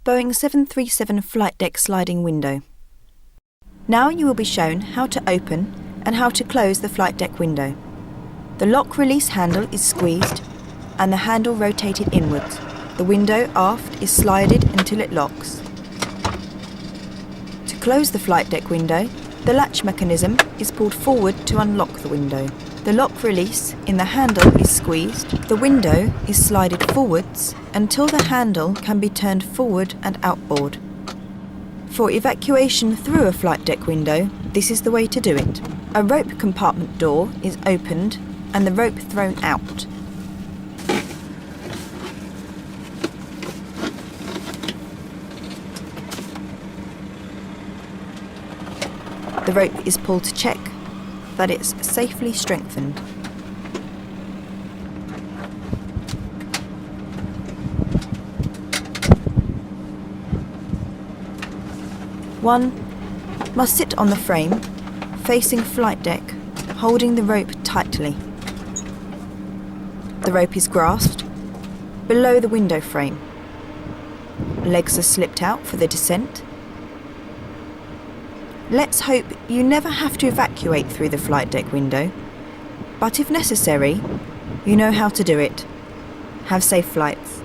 Boeing 737 flight deck sliding window. Now you will be shown how to open and how to close the flight deck window. The lock release handle is squeezed and the handle rotated inwards. The window aft is slided until it locks. To close the flight deck window, the latch mechanism is pulled forward to unlock the window. The lock release in the handle is squeezed. The window is slided forwards until the handle can be turned forward and outboard. For evacuation through a flight deck window, this is the way to do it. A rope compartment door is opened and the rope thrown out. The rope is pulled to check that it's safely strengthened. One must sit on the frame, facing flight deck, holding the rope tightly. The rope is grasped below the window frame. Legs are slipped out for the descent. Let's hope you never have to evacuate through the flight deck window, but if necessary, you know how to do it. Have safe flights.